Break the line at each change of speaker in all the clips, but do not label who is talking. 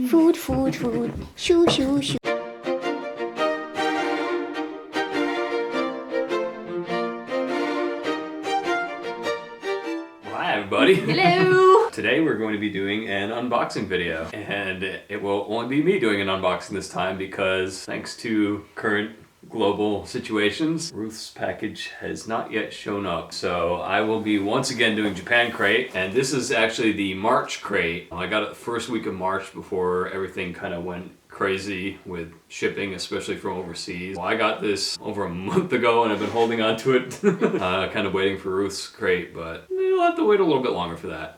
Food, food, food. Shoo, shoo, shoo.
Hi everybody.
Hello!
Today we're going to be doing an unboxing video, and it will only be me doing an unboxing this time because thanks to current global situations, Ruth's package has not yet shown up. So I will be once again doing Japan crate, and this is actually the March crate. I got it the first week of March before everything kind of went crazy with shipping, especially from overseas. Well, I got this over a month ago and I've been holding on to it, kind of waiting for Ruth's crate, but we'll have to wait a little bit longer for that.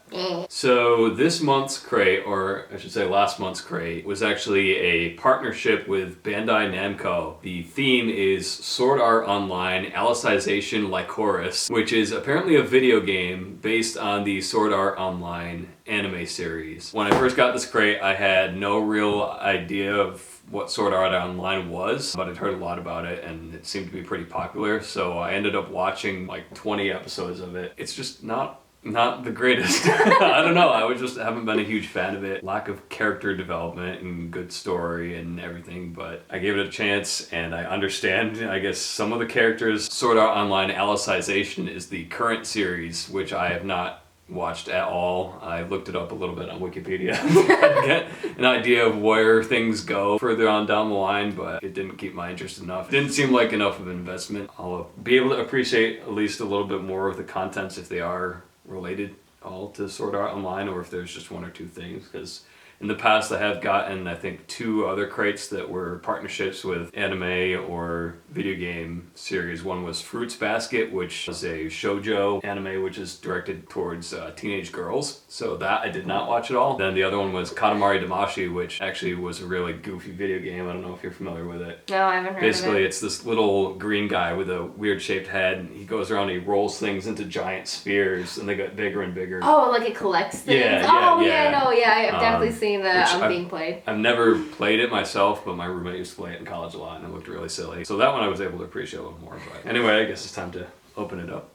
So this month's crate, or I should say last month's crate, was actually a partnership with Bandai Namco. The theme is Sword Art Online Alicization Lycoris, which is apparently a video game based on the Sword Art Online anime series. When I first got this crate, I had no real idea of what Sword Art Online was, but I'd heard a lot about it and it seemed to be pretty popular, so I ended up watching like 20 episodes of it. It's just not the greatest. I don't know, I just haven't been a huge fan of it. Lack of character development and good story and everything, but I gave it a chance and I understand, I guess, some of the characters. Sword Art Online Alicization is the current series, which I have not watched at all. I looked it up a little bit on Wikipedia to get an idea of where things go further on down the line, but it didn't keep my interest enough. It didn't seem like enough of an investment. I'll be able to appreciate at least a little bit more of the contents if they are related all to Sword Art Online, or if there's just one or two things, because in the past I have gotten, I think, 2 other crates that were partnerships with anime or video game series. One was Fruits Basket, which is a shoujo anime which is directed towards teenage girls. So that I did not watch at all. Then the other one was Katamari Damacy, which actually was a really goofy video game. I don't know if you're familiar with it.
No, I haven't heard
Basically,
of it.
it's this little green guy with a weird shaped head. He goes around and he rolls things into giant spheres and they get bigger and bigger.
Oh, like it collects things?
Yeah,
oh,
yeah.
no, yeah, I've definitely seen that being played.
I've never played it myself, but my roommate used to play it in college a lot and it looked really silly. So that one I was able to appreciate a little more. But anyway, I guess it's time to open it up.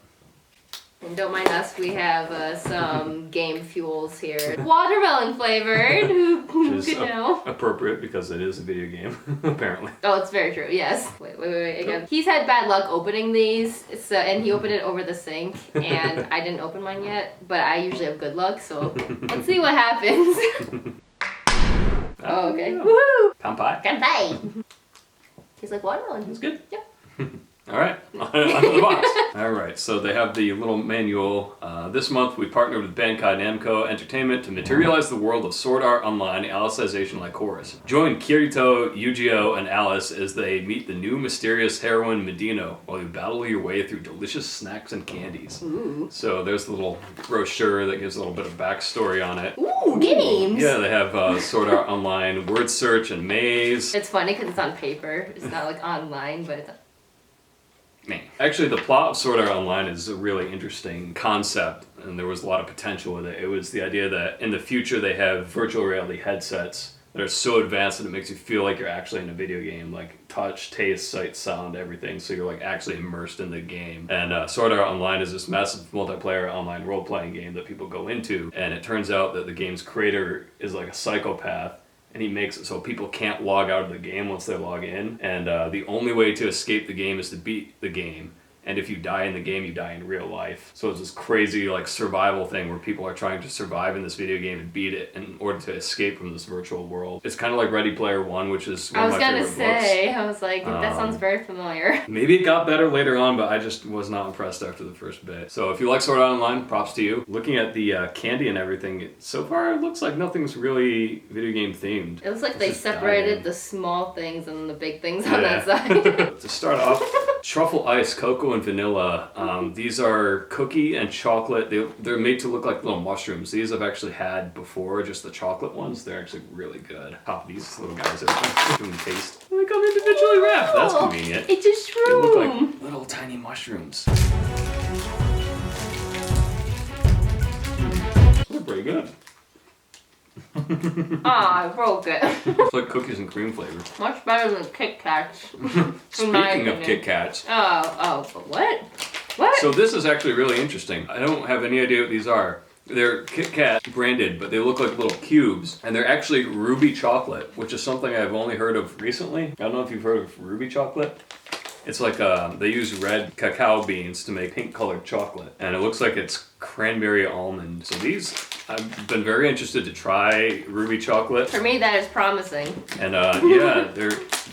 And don't mind us, we have some game fuels here. Watermelon flavored, who could know?
Appropriate because it is a video game, apparently.
Oh, it's very true, yes. Wait, again. He's had bad luck opening these, and he opened it over the sink, and I didn't open mine yet, but I usually have good luck, so let's see what happens. Oh, okay. Woohoo!
Kanpai.
Kanpai! He's like watermelon.
That's good.
Yep.
All right, onto the box. All right, so they have the little manual. This month we partnered with Bandai Namco Entertainment to materialize the world of Sword Art Online Alicization Lycoris. Join Kirito, Yujiro, and Alice as they meet the new mysterious heroine Medino while you battle your way through delicious snacks and candies.
Ooh.
So there's the little brochure that gives a little bit of backstory on it.
Ooh, games!
Yeah, they have Sword Art Online Word Search and Maze.
It's funny because it's on paper. It's not like online, but it's...
Actually, the plot of Sword Art Online is a really interesting concept, and there was a lot of potential with it. It was the idea that in the future they have virtual reality headsets that are so advanced that it makes you feel like you're actually in a video game, like touch, taste, sight, sound, everything, so you're like actually immersed in the game. And Sword Art Online is this massive multiplayer online role-playing game that people go into, and it turns out that the game's creator is like a psychopath, and he makes it so people can't log out of the game once they log in. And the only way to escape the game is to beat the game. And if you die in the game, you die in real life. So it's this crazy like survival thing where people are trying to survive in this video game and beat it in order to escape from this virtual world. It's kind of like Ready Player One, which is one of my favorite books.
I was like, that sounds very familiar.
Maybe it got better later on, but I just was not impressed after the first bit. So if you like Sword Art Online, props to you. Looking at the candy and everything, so far it looks like nothing's really video game themed.
It looks like they separated the small things and the big things on that
Yeah.
side.
To start off, truffle ice, cocoa, and vanilla. These are cookie and chocolate. They're made to look like little mushrooms. These I've actually had before, just the chocolate ones. They're actually really good. Pop these little guys out. Give them a taste. They come individually wrapped. That's convenient.
It's a shroom.
They look like little tiny mushrooms. They're pretty good.
Ah, I broke it.
It's like cookies and cream flavor.
Much better than Kit Kats.
Speaking of Kit Kats.
Oh, but what? What?
So this is actually really interesting. I don't have any idea what these are. They're Kit Kat branded, but they look like little cubes. And they're actually ruby chocolate, which is something I've only heard of recently. I don't know if you've heard of ruby chocolate. It's like they use red cacao beans to make pink colored chocolate. And it looks like it's cranberry almond. So these, I've been very interested to try ruby chocolate.
For me, that is promising.
And yeah,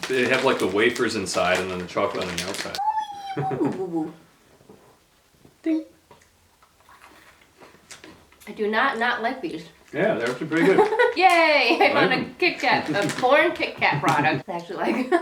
they have like the wafers inside and then the chocolate on the outside. Ding.
I do not like these.
Yeah, they're actually pretty good.
Yay! I found a Kit Kat, a corn Kit Kat product. I actually like.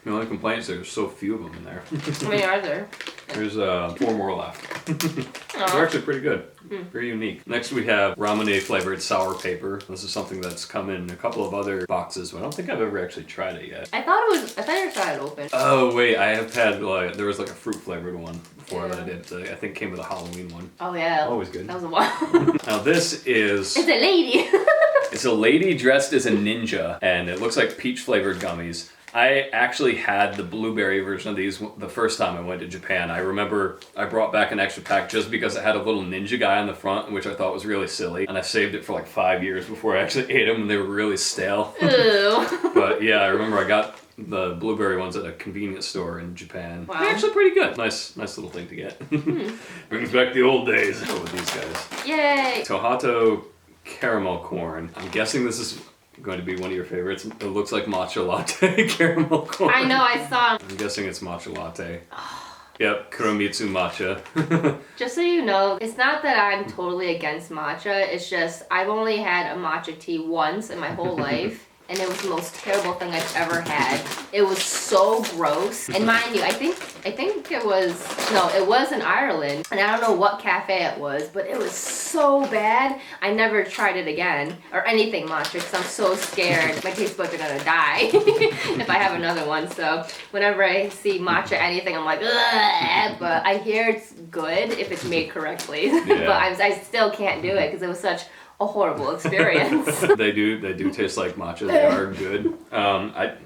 The only complaint is there's so few of them in there.
How many are there?
There's 4 more left. They're actually pretty good. Very unique. Next we have ramen flavored sour paper. This is something that's come in a couple of other boxes, but I don't think I've ever actually tried it yet.
I thought you tried it open.
Oh wait, I have had there was like a fruit flavored one before that I did. I think it came with a Halloween one.
Oh yeah.
Always good.
That was a while.
Now this is...
It's a lady.
It's a lady dressed as a ninja, and it looks like peach flavored gummies. I actually had the blueberry version of these the first time I went to Japan. I remember I brought back an extra pack just because it had a little ninja guy on the front, which I thought was really silly. And I saved it for like 5 years before I actually ate them, and they were really stale.
Ew.
But yeah, I remember I got the blueberry ones at a convenience store in Japan.
Wow.
They're actually pretty good. Nice little thing to get. Brings back the old days with these guys.
Yay!
Tohato caramel corn. I'm guessing this is going to be one of your favorites. It looks like Matcha Latte caramel corn.
I know, I saw.
I'm guessing it's Matcha Latte. Yep, Kuromitsu Matcha.
Just so you know, it's not that I'm totally against matcha, it's just I've only had a matcha tea once in my whole life. And it was the most terrible thing I've ever had. It was so gross. And mind you, I think it was in Ireland. And I don't know what cafe it was, but it was so bad. I never tried it again. Or anything matcha, because I'm so scared my taste buds are gonna die if I have another one. So whenever I see matcha anything, I'm like, ugh. But I hear it's good if it's made correctly. Yeah. But I still can't do it because it was such a horrible experience.
They do taste like matcha. They are good.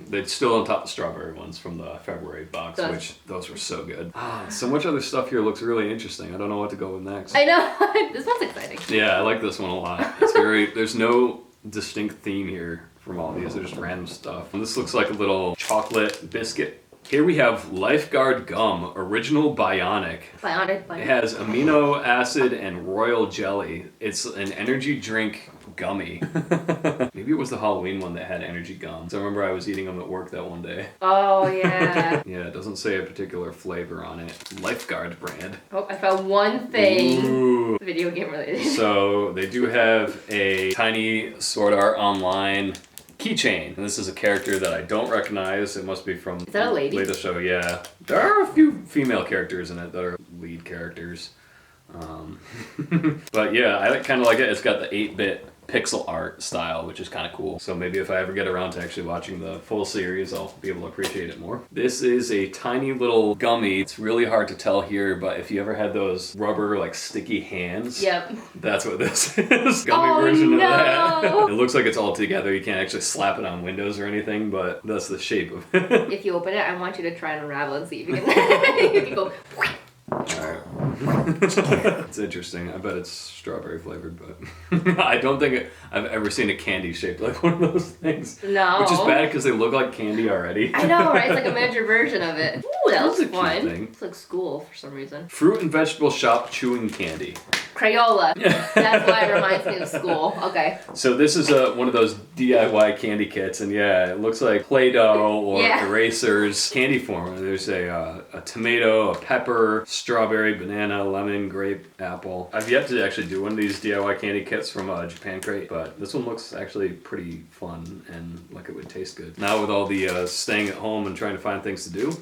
They're still on top of the strawberry ones from the February box, which those were so good. So much other stuff here looks really interesting. I don't know what to go with next.
I know. This one's exciting.
Yeah, I like this one a lot. It's there's no distinct theme here from all these. They're just random stuff. And this looks like a little chocolate biscuit. Here we have Lifeguard Gum, Original Bionic. Bionic. It has amino acid and royal jelly. It's an energy drink gummy. Maybe it was the Halloween one that had energy gum. So I remember I was eating them at work that one day.
Oh, yeah.
Yeah, it doesn't say a particular flavor on it. Lifeguard brand.
Oh, I found one thing.
Ooh.
Video game related.
So they do have a tiny Sword Art Online keychain, and this is a character that I don't recognize. It must be from
Is that a lady?
Later show. Yeah, there are a few female characters in it that are lead characters. But yeah, I kind of like it. It's got the 8-bit pixel art style, which is kind of cool. So maybe if I ever get around to actually watching the full series, I'll be able to appreciate it more. This is a tiny little gummy. It's really hard to tell here, but if you ever had those rubber like sticky hands,
yep,
that's what this is. Gummy version of that. It looks like it's all together. You can't actually slap it on windows or anything, but that's the shape of it. If
you open it, I want you to try and unravel and see if you can, you can go.
Alright. It's interesting. I bet it's strawberry flavored, but I don't think I've ever seen a candy shaped like one of those things.
No.
Which is bad because they look like candy already.
I know, right? It's like a miniature version of it. Ooh, that looks fun.
Thing.
It's like school for some reason.
Fruit and vegetable shop chewing candy.
Crayola. That's why it reminds me of school. Okay.
So this is one of those DIY candy kits, and yeah, it looks like Play-Doh or erasers candy form. There's a tomato, a pepper, strawberry, banana, lemon, grape, apple. I've yet to actually do one of these DIY candy kits from Japan Crate, but this one looks actually pretty fun and like it would taste good. Now with all the staying at home and trying to find things to do,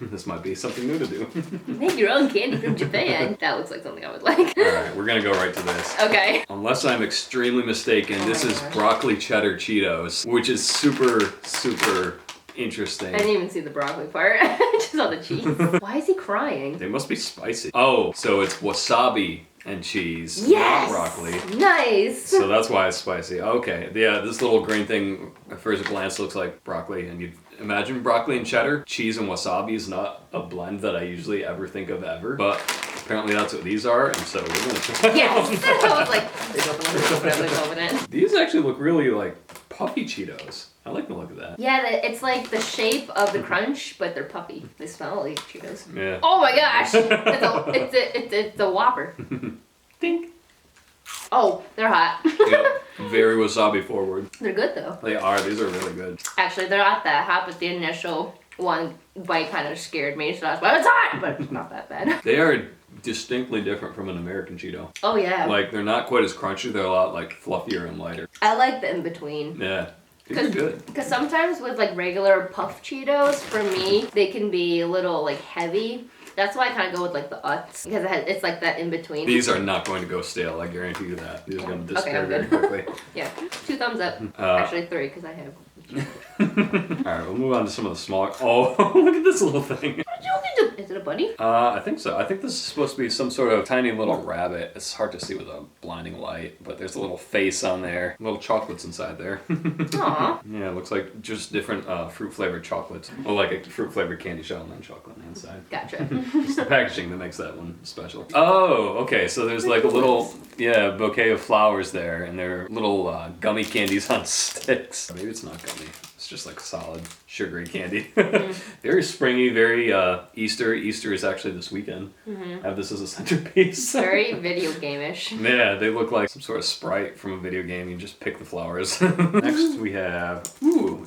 this might be something new to do.
Make your own candy from Japan. That looks like something I would like.
Alright, we're gonna go right to this.
Okay.
Unless I'm extremely mistaken, this is broccoli cheddar Cheetos, which is super, super interesting.
I didn't even see the broccoli part. I just saw the cheese. Why is he crying?
They must be spicy. Oh, so it's wasabi and cheese,
yes!
not broccoli.
Nice!
So that's why it's spicy. Okay, yeah, this little green thing at first glance looks like broccoli, and you'd imagine broccoli and cheddar. Cheese and wasabi is not a blend that I usually ever think of ever, but Apparently that's what these are, and so we're gonna try.
Yes! I was like, please open it.
These actually look really like puffy Cheetos. I like the look of that.
Yeah, it's like the shape of the crunch, but they're puffy. They smell like Cheetos.
Yeah.
Oh my gosh! It's a Whopper.
Dink.
Oh, they're hot.
Yep. Very wasabi forward.
They're good though.
They are. These are really good.
Actually, they're not that hot, but the initial one bite kind of scared me, so that's why it's hot, but it's not that bad.
They are distinctly different from an American Cheeto.
Oh yeah.
Like, they're not quite as crunchy. They're a lot like fluffier and lighter.
I like the in between.
Yeah. These are good.
Because sometimes with like regular puff Cheetos, for me, they can be a little like heavy. That's why I kind of go with like the Utz, because it's like that in between.
These are not going to go stale, I guarantee you that. These are going to disappear
I'm
very
good.
quickly.
Yeah, 2 thumbs up. Actually 3, because I have.
Alright, we'll move on to some of the smaller. Oh, look at this little thing.
Is it a bunny?
I think so. I think this is supposed to be some sort of tiny little rabbit. It's hard to see with a blinding light, but there's a little face on there. Little chocolates inside there.
Aww.
Yeah, it looks like just different fruit-flavored chocolates. Well, like a fruit-flavored candy shell and then chocolate on the inside.
Gotcha.
It's the packaging that makes that one special. Oh, okay, so there's like a little, bouquet of flowers there, and they're little gummy candies on sticks. Maybe it's not gummy. It's just like solid sugary candy. Very springy, very Easter. Easter is actually this weekend. I have this as a centerpiece.
Very video game-ish.
Yeah, they look like some sort of sprite from a video game. You just pick the flowers. Next we have,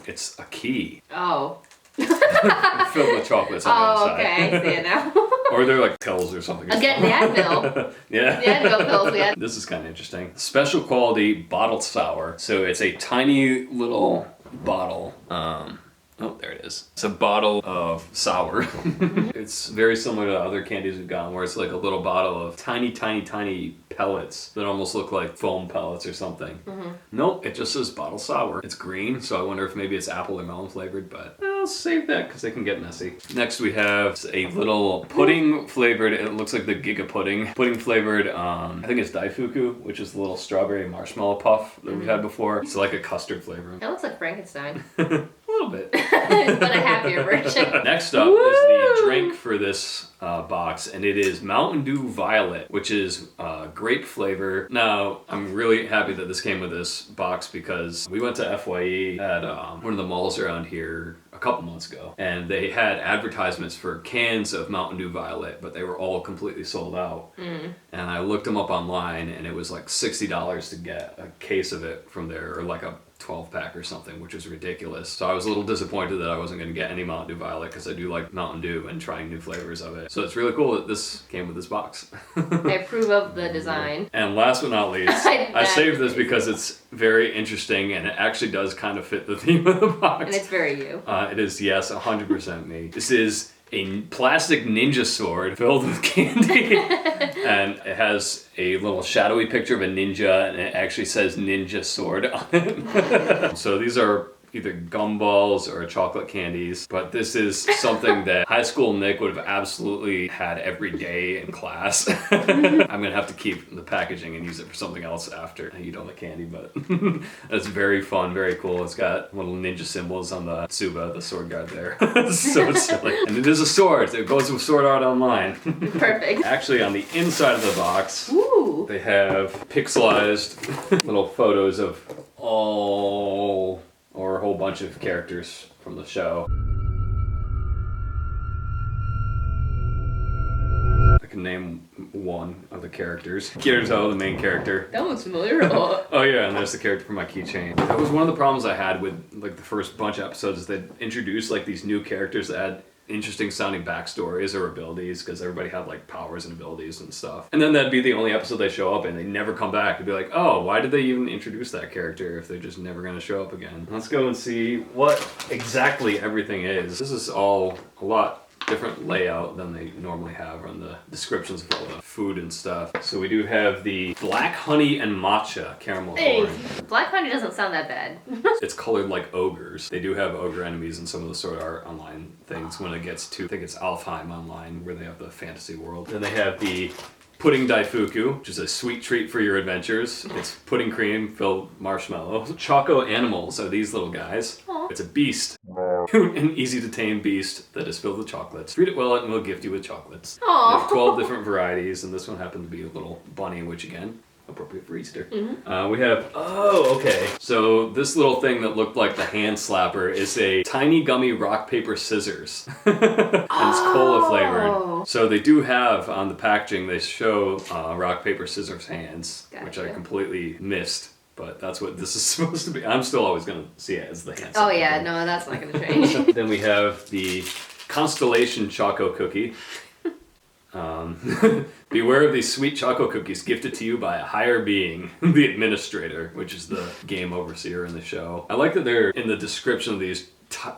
it's a key.
Oh.
Filled with chocolates on the inside.
Okay, I see it now.
Or they're like pills or something.
Again, the Advil.
Yeah.
The Advil pills we had.
This is kind of interesting. Special quality bottled sour. So it's a tiny little bottle. Oh, there it is. It's a bottle of sour. It's very similar to other candies we've gotten, where it's like a little bottle of tiny, tiny, tiny pellets that almost look like foam pellets or something. Nope, it just says bottle sour. It's green, so I wonder if maybe it's apple or melon flavored, but I'll save that because they can get messy. Next we have a little pudding flavored, it looks like the Giga pudding. Pudding flavored, I think it's Daifuku, which is the little strawberry marshmallow puff that we've had before. It's like a custard flavor.
It looks like Frankenstein.
A little bit.
But a happier version.
Next up is the drink for this box, and it is Mountain Dew Violet, which is grape flavor. Now, I'm really happy that this came with this box because we went to FYE at one of the malls around here a couple months ago, and they had advertisements for cans of Mountain Dew Violet, but they were all completely sold out. And I looked them up online, and it was like $60 to get a case of it from there, or like a 12-pack or something, which is ridiculous. So I was a little disappointed that I wasn't going to get any Mountain Dew Violet because I do like Mountain Dew and trying new flavors of it. So it's really cool that this came with this box.
I approve of the design.
And last but not least, I saved this because it's very interesting and it actually does kind of fit the theme of the box.
And it's very you.
It is, yes, 100% me. This is a plastic ninja sword filled with candy. And it has a little shadowy picture of a ninja, and it actually says ninja sword on it. So these are either gumballs or chocolate candies, but this is something that high school Nick would have absolutely had every day in class. I'm gonna have to keep the packaging and use it for something else after I eat all the candy, but that's very fun, very cool. It's got little ninja symbols on the Tsuba, the sword guard there. It's so silly. And it is a sword, it goes with Sword Art Online.
Perfect.
Actually, on the inside of the box,
Ooh.
they have pixelized little photos of all or a whole bunch of characters from the show. I can name one of the characters. Kirito, the main character.
That one's familiar.
Oh yeah, and there's the character from my keychain. That was one of the problems I had with like the first bunch of episodes, is they introduced like these new characters that had interesting sounding backstories or abilities, because everybody had like powers and abilities and stuff. And then that'd be the only episode they show up and they never come back. It'd be like, oh, why did they even introduce that character if they're just never going to show up again? Let's go and see what exactly everything is. This is all a lot different layout than they normally have on the descriptions of all the food and stuff. So we do have the black honey and matcha caramel corn.
Black honey doesn't sound that bad.
It's colored like ogres. They do have ogre enemies in some of the Sword Art Online things when it gets to, I think it's Alfheim Online, where they have the fantasy world. Then they have the pudding daifuku, which is a sweet treat for your adventures. It's pudding cream filled marshmallow. Choco animals are these little guys.
Aw.
It's a beast. An easy to tame beast that is filled with chocolates. Treat it well and we'll gift you with chocolates.
Aw.
They have 12 different varieties, and this one happened to be a little bunny, which again, appropriate for Easter. We have, so this little thing that looked like the hand slapper is a tiny gummy rock, paper, scissors. And it's cola flavored. So they do have on the packaging, they show rock, paper, scissors hands, which I completely missed. But that's what this is supposed to be. I'm still always going to see it as the hand slapper.
Oh yeah, no, that's not going to change.
Then we have the Constellation Choco Cookie. Beware of these sweet Choco cookies gifted to you by a higher being, the administrator, which is the game overseer in the show. I like that they're in the description of these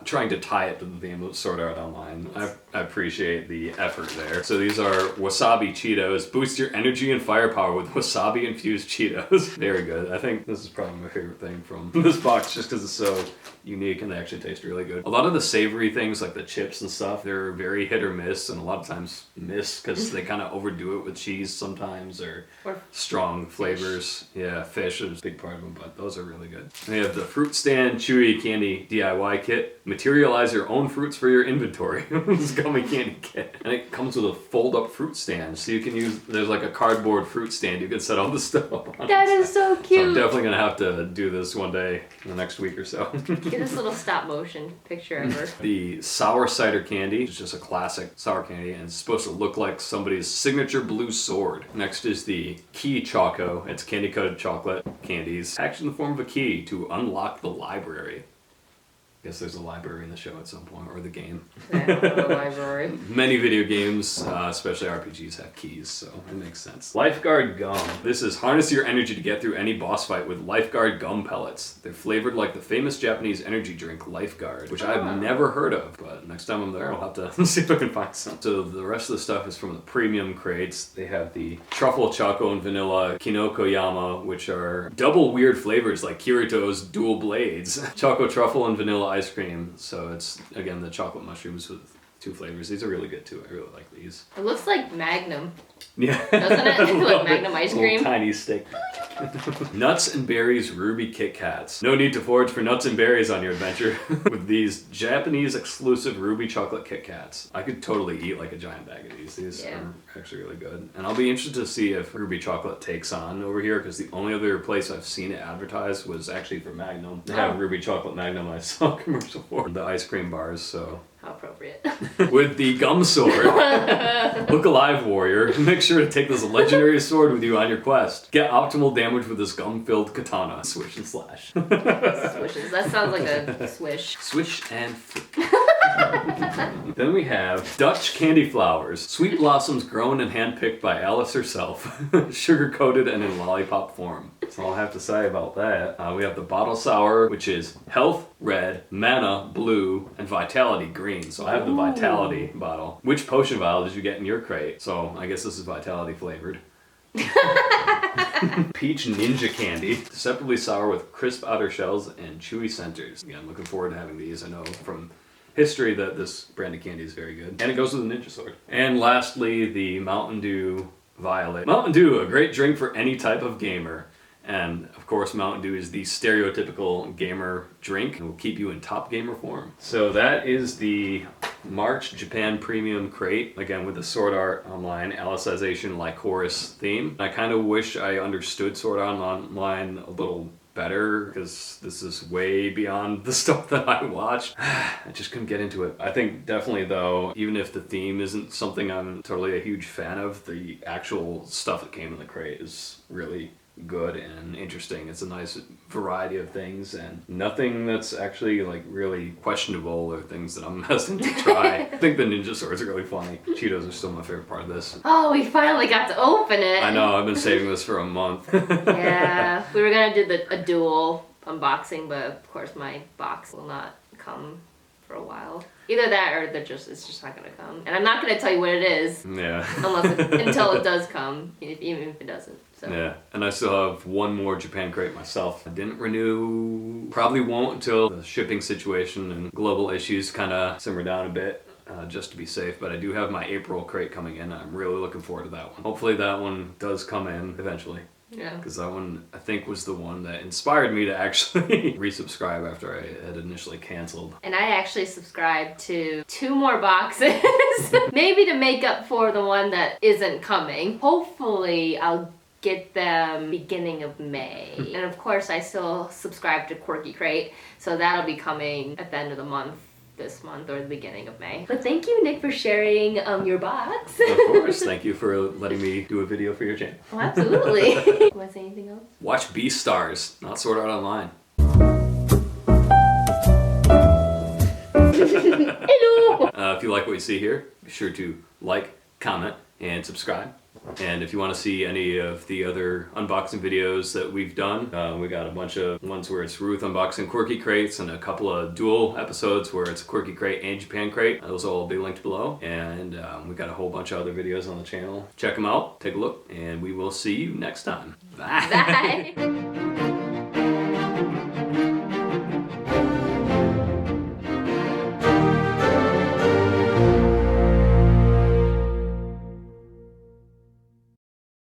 trying to tie it to the theme of Sword Art Online. I appreciate the effort there. So these are Wasabi Cheetos. Boost your energy and firepower with wasabi infused Cheetos. Very good. I think this is probably my favorite thing from this box just because it's so unique and they actually taste really good. A lot of the savory things like the chips and stuff, they're very hit or miss, and a lot of times miss because they kind of overdo it with cheese sometimes or strong flavors. Yeah, fish is a big part of them, but those are really good. We have the Fruit Stand Chewy Candy DIY Kit. Materialize your own fruits for your inventory. This gummy candy kit. And it comes with a fold-up fruit stand. So you can use, there's like a cardboard fruit stand you can set all the stuff on.
That is so cute.
So I'm definitely going to have to do this one day in the next week or so.
Get this little stop motion picture ever.
The sour cider candy is just a classic sour candy and it's supposed to look like somebody's signature blue sword. Next is the Key Choco. It's candy coated chocolate candies. Actually in the form of a key to unlock the library. Guess there's a library in the show at some point, or the game.
Yeah, library.
Many video games, especially RPGs, have keys, so it makes sense. Lifeguard Gum. This is harness your energy to get through any boss fight with Lifeguard Gum Pellets. They're flavored like the famous Japanese energy drink Lifeguard, which I've never heard of, but next time I'm there, I'll have to see if I can find some. So the rest of the stuff is from the premium crates. They have the Truffle Choco and Vanilla Kinokoyama, which are double weird flavors like Kirito's Dual Blades. Choco Truffle and Vanilla ice cream. So it's, again, the chocolate mushrooms with 2 flavors. These are really good too. I really like these.
It looks like Magnum.
Yeah.
Doesn't it? Like Magnum ice cream.
Tiny stick. Nuts and Berries Ruby Kit Kats. No need to forage for nuts and berries on your adventure with these Japanese exclusive Ruby Chocolate Kit Kats. I could totally eat like a giant bag of these. These are actually really good. And I'll be interested to see if Ruby Chocolate takes on over here because the only other place I've seen it advertised was actually for Magnum. They have Ruby Chocolate Magnum I saw a commercial for the ice cream bars, so.
How appropriate.
With the gum sword. Look alive, warrior. Make sure to take this legendary sword with you on your quest. Get optimal damage with this gum-filled katana. Swish and slash.
Swishes. That sounds like a swish.
Swish and flick. Then we have Dutch candy flowers. Sweet blossoms grown and handpicked by Alice herself. Sugar-coated and in lollipop form. That's all I have to say about that. We have the bottle sour, which is health red, mana blue, and vitality green. So I have the vitality bottle. Which potion vial did you get in your crate? So I guess this is vitality flavored. Peach Ninja Candy. Deceptively sour with crisp outer shells and chewy centers. Again, I'm looking forward to having these. I know from history that this brand of candy is very good. And it goes with a ninja sword. And lastly, the Mountain Dew Violet. Mountain Dew, a great drink for any type of gamer. And of course, Mountain Dew is the stereotypical gamer drink and will keep you in top gamer form. So that is the March Japan Premium Crate, again with the Sword Art Online Alicization Lycoris theme. I kind of wish I understood Sword Art Online a little better because this is way beyond the stuff that I watch. I just couldn't get into it. I think definitely though, even if the theme isn't something I'm totally a huge fan of, the actual stuff that came in the crate is really good and interesting. It's a nice variety of things and nothing that's actually like really questionable or things that I'm hesitant to try. I think the ninja swords are really funny. Cheetos are still my favorite part of this.
Oh, we finally got to open it.
I know, I've been saving this for a month.
Yeah, we were gonna do a dual unboxing, but of course my box will not come for a while. Either that or it's just not gonna come. And I'm not gonna tell you what it is.
Yeah.
Until it does come, even if it doesn't. So.
Yeah, and I still have one more Japan crate myself. I didn't renew, probably won't until the shipping situation and global issues kind of simmer down a bit. just to be safe, but I do have my April crate coming in. I'm really looking forward to that one. Hopefully that one does come in eventually.
Yeah.
Because that one, I think, was the one that inspired me to actually resubscribe after I had initially canceled.
And I actually subscribed to 2 more boxes, maybe to make up for the one that isn't coming. Hopefully I'll get them beginning of May. And of course I still subscribe to Quirky Crate, so that'll be coming at the end of the month. This month or the beginning of May. But thank you, Nick, for sharing your box.
Of course, thank you for letting me do a video for your channel.
Oh, absolutely. Want to say anything else?
Watch Beastars, not Sword Art Online.
Hello!
If you like what you see here, be sure to like, comment, and subscribe. And if you want to see any of the other unboxing videos that we've done, we got a bunch of ones where it's Ruth unboxing Quirky crates and a couple of dual episodes where it's Quirky crate and Japan crate. Those will all be linked below. And we got a whole bunch of other videos on the channel. Check them out, take a look, and we will see you next time. Bye.
Bye.